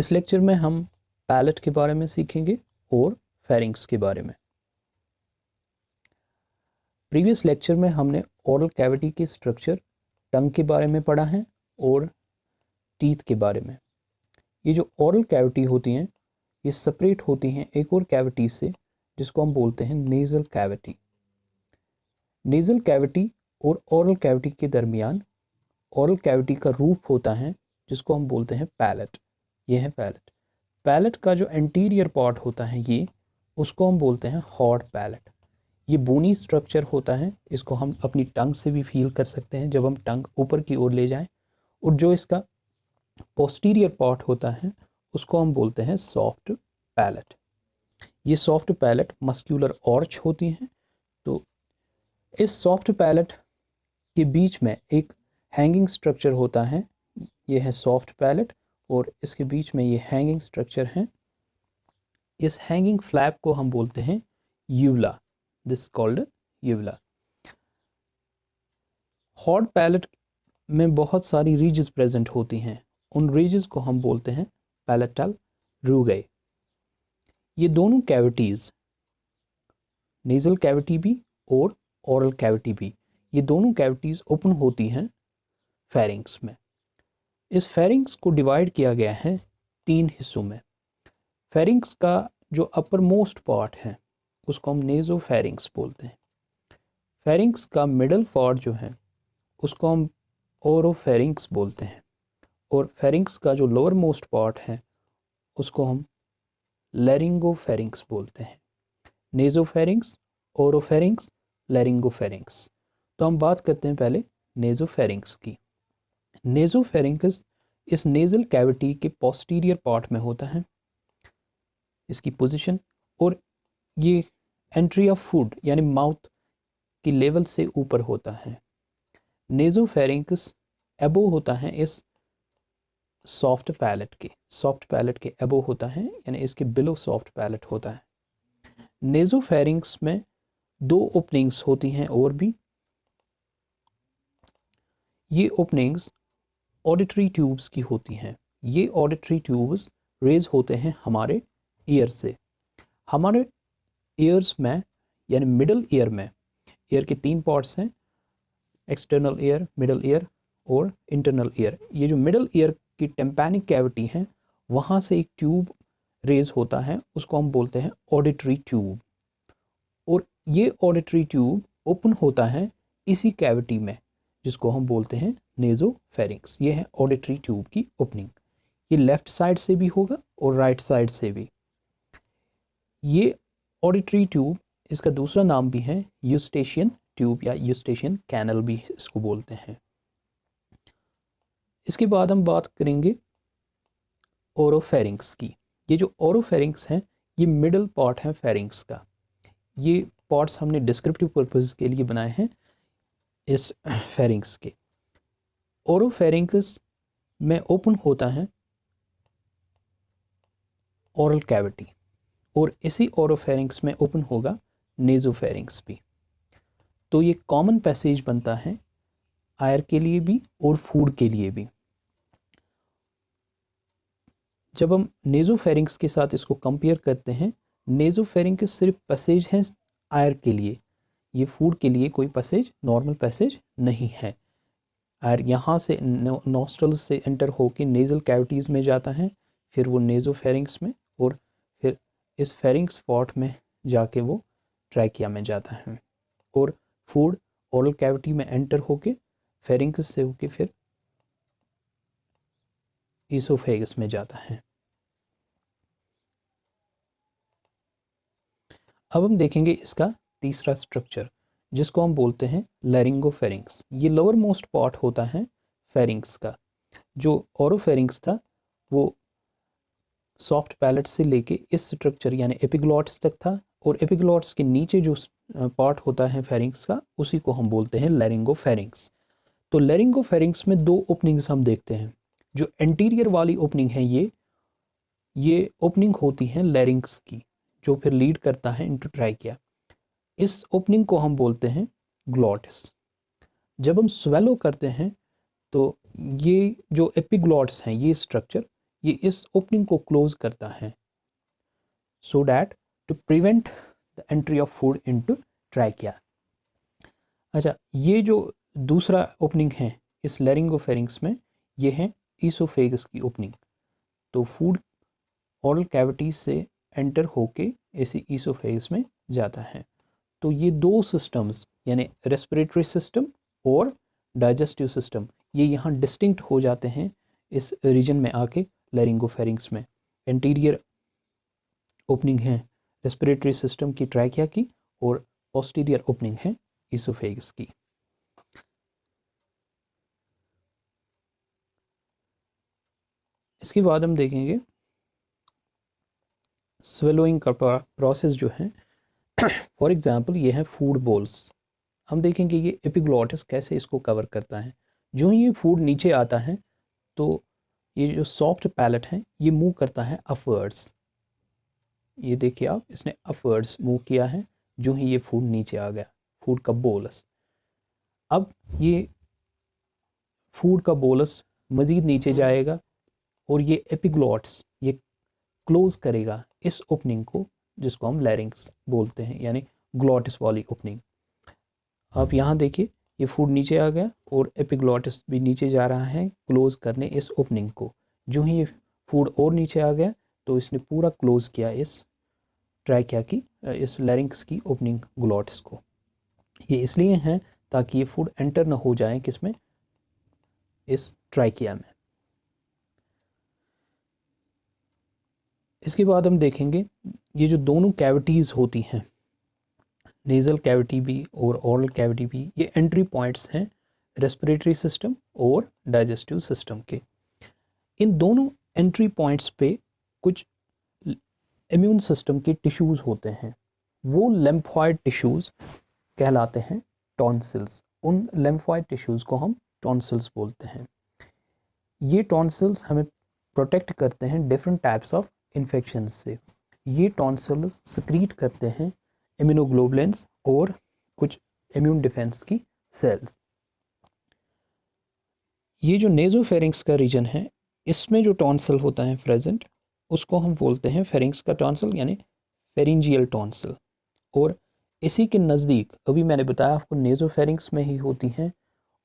इस लेक्चर में हम पैलेट के बारे में सीखेंगे और फेरिंग्स के बारे में। प्रीवियस लेक्चर में हमने ओरल कैविटी के स्ट्रक्चर, टंग के बारे में पढ़ा है और टीथ के बारे में। ये जो ओरल कैविटी होती हैं ये सेपरेट होती हैं एक और कैविटी से जिसको हम बोलते हैं नेज़ल कैविटी। नेज़ल कैविटी और ओरल कैविटी के दरमियान ओरल कैविटी का रूफ होता है जिसको हम बोलते हैं पैलेट। ये है पैलेट। पैलेट का जो एंटीरियर पार्ट होता है ये उसको हम बोलते हैं हॉट पैलेट। ये बोनी स्ट्रक्चर होता है, इसको हम अपनी टंग से भी फील कर सकते हैं जब हम टंग ऊपर की ओर ले जाएं। और जो इसका पोस्टीरियर पार्ट होता है उसको हम बोलते हैं सॉफ्ट पैलेट। ये सॉफ्ट पैलेट मस्क्यूलर आर्च होती हैं। तो इस सॉफ्ट पैलेट के बीच में एक हैंगिंग स्ट्रक्चर होता है, ये है सॉफ्ट पैलेट और इसके बीच में ये हैंगिंग स्ट्रक्चर है। इस हैंगिंग फ्लैप को हम बोलते हैं uvula. This called uvula. Hard palate में बहुत सारी रीजेस प्रेजेंट होती हैं, उन रीजेस को हम बोलते हैं पैलेटल रूगाई। ये दोनों कैविटीज, नेजल कैविटी भी और ओरल कैविटी भी, ये दोनों कैविटीज ओपन होती हैं फेरिंग्स में। इस फेरिंग्स को डिवाइड किया गया है 3 हिस्सों में। फेरिंग्स का जो अपर मोस्ट पार्ट है उसको हम नेजोफेरिंग्स बोलते हैं। फेरिंग्स का मिडल पार्ट जो है उसको हम ओरोफेरिंग्स बोलते हैं और फेरिंग्स का जो लोअर मोस्ट पार्ट है उसको हम लैरिंगोफेरिंग्स बोलते हैं। Nasopharynx, oropharynx, laryngopharynx. तो हम बात करते हैं पहले नेजोफेरिंग्स की। नेजोफेरिंग्स इस नेजल कैविटी के पोस्टीरियर पार्ट में होता है, इसकी पोजीशन, और ये एंट्री ऑफ फूड यानी माउथ की लेवल से ऊपर होता है। नेजोफेरिंग्स एबो होता है इस सॉफ्ट पैलेट के एबो होता है, यानी इसके बिलो सॉफ्ट पैलेट होता है। नेजोफेरिंग्स में 2 ओपनिंग्स होती हैं और भी। ये ओपनिंग्स ऑडिटरी ट्यूब्स की होती हैं। ये ऑडिटरी ट्यूब्स रेज होते हैं हमारे ईयर से। हमारे ईयर्स में यानी मिडल ईयर में, ईयर के 3 पार्ट्स हैं, एक्सटर्नल ईयर, मिडल ईयर और इंटरनल ईयर। ये जो मिडल ईयर की टेम्पैनिक कैविटी है वहाँ से एक ट्यूब रेज होता है, उसको हम बोलते हैं ऑडिटरी ट्यूब। और ये ऑडिटरी ट्यूब ओपन होता है इसी कैविटी में जिसको हम बोलते हैं नेजोफेरिंग्स। ये है ऑडिटरी ट्यूब की ओपनिंग। ये लेफ्ट साइड से भी होगा और राइट साइड से भी। ये ऑडिटरी ट्यूब, इसका दूसरा नाम भी है यूस्टेशियन ट्यूब या यूस्टेशियन कैनल भी इसको बोलते हैं। इसके बाद हम बात करेंगे ओरोफेरिंग्स की। ये जो ओरोफेरिंग्स हैं ये मिडल पार्ट है फेरिंग्स का। ये पार्ट्स हमने डिस्क्रिप्टिव पर्पस के लिए बनाए हैं इस फेरिंग्स के। ओरोफेरिंग्स में ओपन होता है ओरल कैविटी और इसी ओरोफेरिंग्स में ओपन होगा नेजोफेरिंग्स भी। तो ये कॉमन पैसेज बनता है आयर के लिए भी और फूड के लिए भी। जब हम नेजोफेरिंग्स के साथ इसको कंपेयर करते हैं, नेजोफेरिंग्स सिर्फ पैसेज है आयर के लिए, ये फूड के लिए कोई पैसेज, नॉर्मल पैसेज नहीं है। आयर यहाँ से नॉस्ट्रल्स से एंटर होकर नेजल कैविटीज़ में जाता है, फिर वो नेजोफेरिंग्स में और फिर इस फेरिंग्स पार्ट में जाके वो ट्रैकिया में जाता है और फूड ओरल कैविटी में एंटर होके फेरिंग्स से होके फिर ईसोफेगस में जाता है। अब हम देखेंगे इसका तीसरा स्ट्रक्चर जिसको हम बोलते हैं लैरिंगोफेरिंग्स। ये लोअर मोस्ट पार्ट होता है फेरिंग्स का। जो ओरोफेरिंग्स था वो सॉफ्ट पैलेट से लेके इस स्ट्रक्चर यानी एपिग्लॉट्स तक था और एपिग्लॉट्स के नीचे जो पार्ट होता है फेरिंग्स का उसी को हम बोलते हैं लैरिंगोफेरिंग्स। तो लैरिंगोफेरिंग्स में 2 ओपनिंग्स हम देखते हैं। जो एंटीरियर वाली ओपनिंग है ये ओपनिंग होती है लैरिंग्स की, जो फिर लीड करता है इनटू ट्राइकिया। इस ओपनिंग को हम बोलते हैं ग्लॉटिस। जब हम स्वेलो करते हैं तो ये जो एपिग्लॉट्स हैं, ये स्ट्रक्चर ये इस ओपनिंग को क्लोज करता है so that to prevent the entry of food into trachea. अच्छा, ये जो दूसरा ओपनिंग है इस लैरिंगोफेरिंक्स में, ये है ईसोफेगस की ओपनिंग। तो फूड ओरल कैविटी से एंटर होके इसी ईसोफेगस में जाता है। तो ये दो सिस्टम्स यानी रेस्पिरेटरी सिस्टम और डाइजेस्टिव सिस्टम, ये यहाँ डिस्टिंक्ट हो जाते हैं इस रीजन में आके लैरिंगोफेरिंक्स में। एंटीरियर ओपनिंग है रेस्पिरेटरी सिस्टम की ट्रैकिया की और पोस्टीरियर ओपनिंग है ईसोफेगस की। इसके बाद हम देखेंगे स्वेलोइंग का प्रोसेस जो है। फॉर एग्जांपल ये है फूड बोल्स। हम देखेंगे ये एपिग्लॉटिस कैसे इसको कवर करता है। जो ही ये फूड नीचे आता है तो ये जो सॉफ्ट पैलेट है ये मूव करता है अपवर्ड्स। ये देखिए आप, इसने अपवर्ड्स मूव किया है जो ही ये फूड नीचे आ गया, फूड का बोलस। अब ये फूड का बोलस मज़ीद नीचे जाएगा और ये एपिग्लॉट्स ये क्लोज करेगा इस ओपनिंग को जिसको हम लैरिंक्स बोलते हैं, यानी ग्लॉटिस वाली ओपनिंग। आप यहाँ देखिए ये फूड नीचे आ गया और एपिग्लॉटिस भी नीचे जा रहा है क्लोज करने इस ओपनिंग को। जो ही ये फूड और नीचे आ गया तो इसने पूरा क्लोज किया इस ट्रैकिया की, इस लैरिंक्स की ओपनिंग ग्लॉटिस को। ये इसलिए है ताकि ये फूड एंटर ना हो जाए किसमें, इस ट्रैकिया में। इसके बाद हम देखेंगे ये जो दोनों कैविटीज़ होती हैं, नेज़ल कैविटी भी और ओरल कैविटी भी, ये एंट्री पॉइंट्स हैं रेस्पिरेटरी सिस्टम और डाइजेस्टिव सिस्टम के। इन दोनों एंट्री पॉइंट्स पे कुछ इम्यून सिस्टम के टिश्यूज़ होते हैं, वो लिम्फॉइड टिश्यूज़ कहलाते हैं टॉन्सिल्स। उन लिम्फॉइड टिश्यूज़ को हम टॉन्सिल्स बोलते हैं। ये टॉन्सिल्स हमें प्रोटेक्ट करते हैं डिफरेंट टाइप्स ऑफ इन्फेक्शन से। ये टॉन्सिल्स सिक्रीट करते हैं इम्यूनोग्लोबुलिन्स और कुछ इम्यून डिफेंस की सेल्स। ये जो नेज़ोफेरिंक्स का रीजन है, इसमें जो टॉन्सिल होता है प्रेजेंट, उसको हम बोलते हैं फेरिंक्स का टॉन्सिल यानी फेरिंजियल टॉन्सिल। और इसी के नज़दीक अभी मैंने बताया आपको नेज़ोफेरिंक्स में ही होती हैं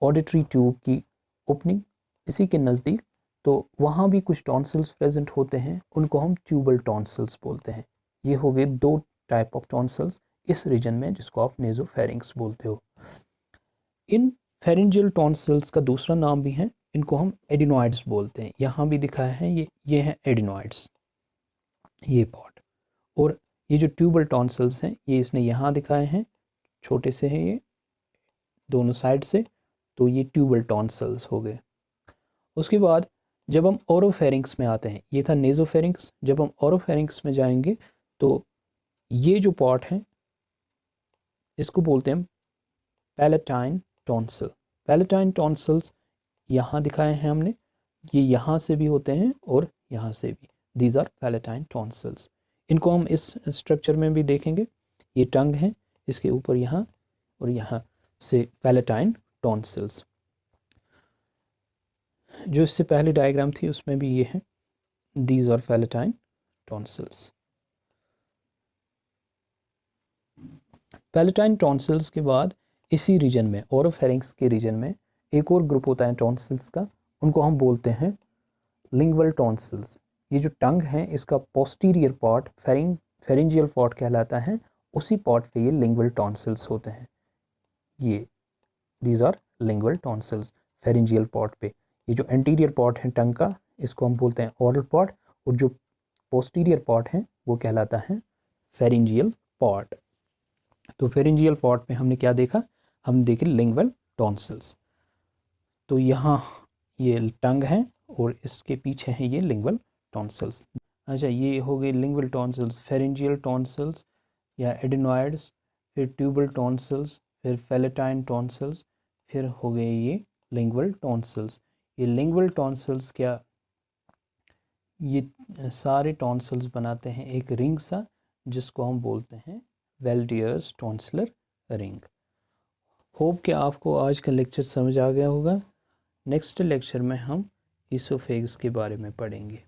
ऑडिटरी ट्यूब की ओपनिंग, इसी के नज़दीक। तो वहाँ भी कुछ टॉन्सिल्स प्रेजेंट होते हैं, उनको हम ट्यूबल टॉन्सिल्स बोलते हैं। ये हो गए दो टाइप ऑफ टॉन्सिल्स इस रीजन में जिसको आप नेज़ोफेरिंक्स बोलते हो। इन फेरिंजियल टॉन्सिल्स का दूसरा नाम भी है, इनको हम एडिनॉइड्स बोलते हैं। यहाँ भी दिखाया है ये है एडिनॉइड्स, ये पार्ट। और ये जो ट्यूबल टॉन्सिल्स हैं ये इसने यहाँ दिखाए हैं, छोटे से हैं ये दोनों साइड से, तो ये ट्यूबल टॉन्सिल्स हो गए। उसके बाद जब हम ओरोफेरिंक्स में आते हैं, ये था नेज़ोफेरिंक्स। जब हम ओरोफेरिंक्स में जाएंगे तो ये जो पार्ट है इसको बोलते हैं पैलेटाइन टॉन्सिल। पैलेटाइन टॉन्सिल्स यहाँ दिखाए हैं हमने, ये यहाँ से भी होते हैं और यहाँ से भी। These are palatine tonsils. इनको हम इस स्ट्रक्चर में भी देखेंगे। ये टंग है, इसके ऊपर यहाँ और यहाँ से पैलेटाइन टॉन्सिल्स। जो इससे पहले डायग्राम थी उसमें भी ये है, these are palatine tonsils. Palatine tonsils के बाद इसी रीजन में, ओरोफेरिंक्स के रीजन में, एक और ग्रुप होता है टॉन्सिल्स का, उनको हम बोलते हैं लिंगुअल टॉन्सिल्स। ये जो टंग है इसका पोस्टीरियर पार्ट फेरिंजियल पार्ट कहलाता है, उसी पार्ट पे ये लिंगुअल टॉन्सिल्स होते हैं। ये these are lingual tonsils pharyngeal part पे। ये जो एंटीरियर पार्ट है टंग का, इसको हम बोलते हैं ओरल पार्ट, और जो पोस्टीरियर पार्ट है वो कहलाता है फेरिंजियल पार्ट। तो फेरिंजियल पार्ट में हमने क्या देखा, हम देखे लिंगुअल टॉन्सिल्स। तो यहाँ ये टंग है और इसके पीछे है ये लिंगुअल टॉन्सिल्स। अच्छा, ये हो गए लिंगुअल टॉन्सिल्स, फेरिंजियल टॉन्सिल्स या एडिनॉइड्स, फिर ट्यूबल टॉन्सिल्स, फिर पैलेटाइन टॉन्सिल्स, फिर हो गए ये लिंगुअल टॉन्सिल्स। ये लिंगुअल टॉन्सिल्स क्या, ये सारे टॉन्सिल्स बनाते हैं एक रिंग सा जिसको हम बोलते हैं वेल्डियर्स टॉन्सिलर रिंग। होप कि आपको आज का लेक्चर समझ आ गया होगा। नेक्स्ट लेक्चर में हम ईसोफेगस के बारे में पढ़ेंगे।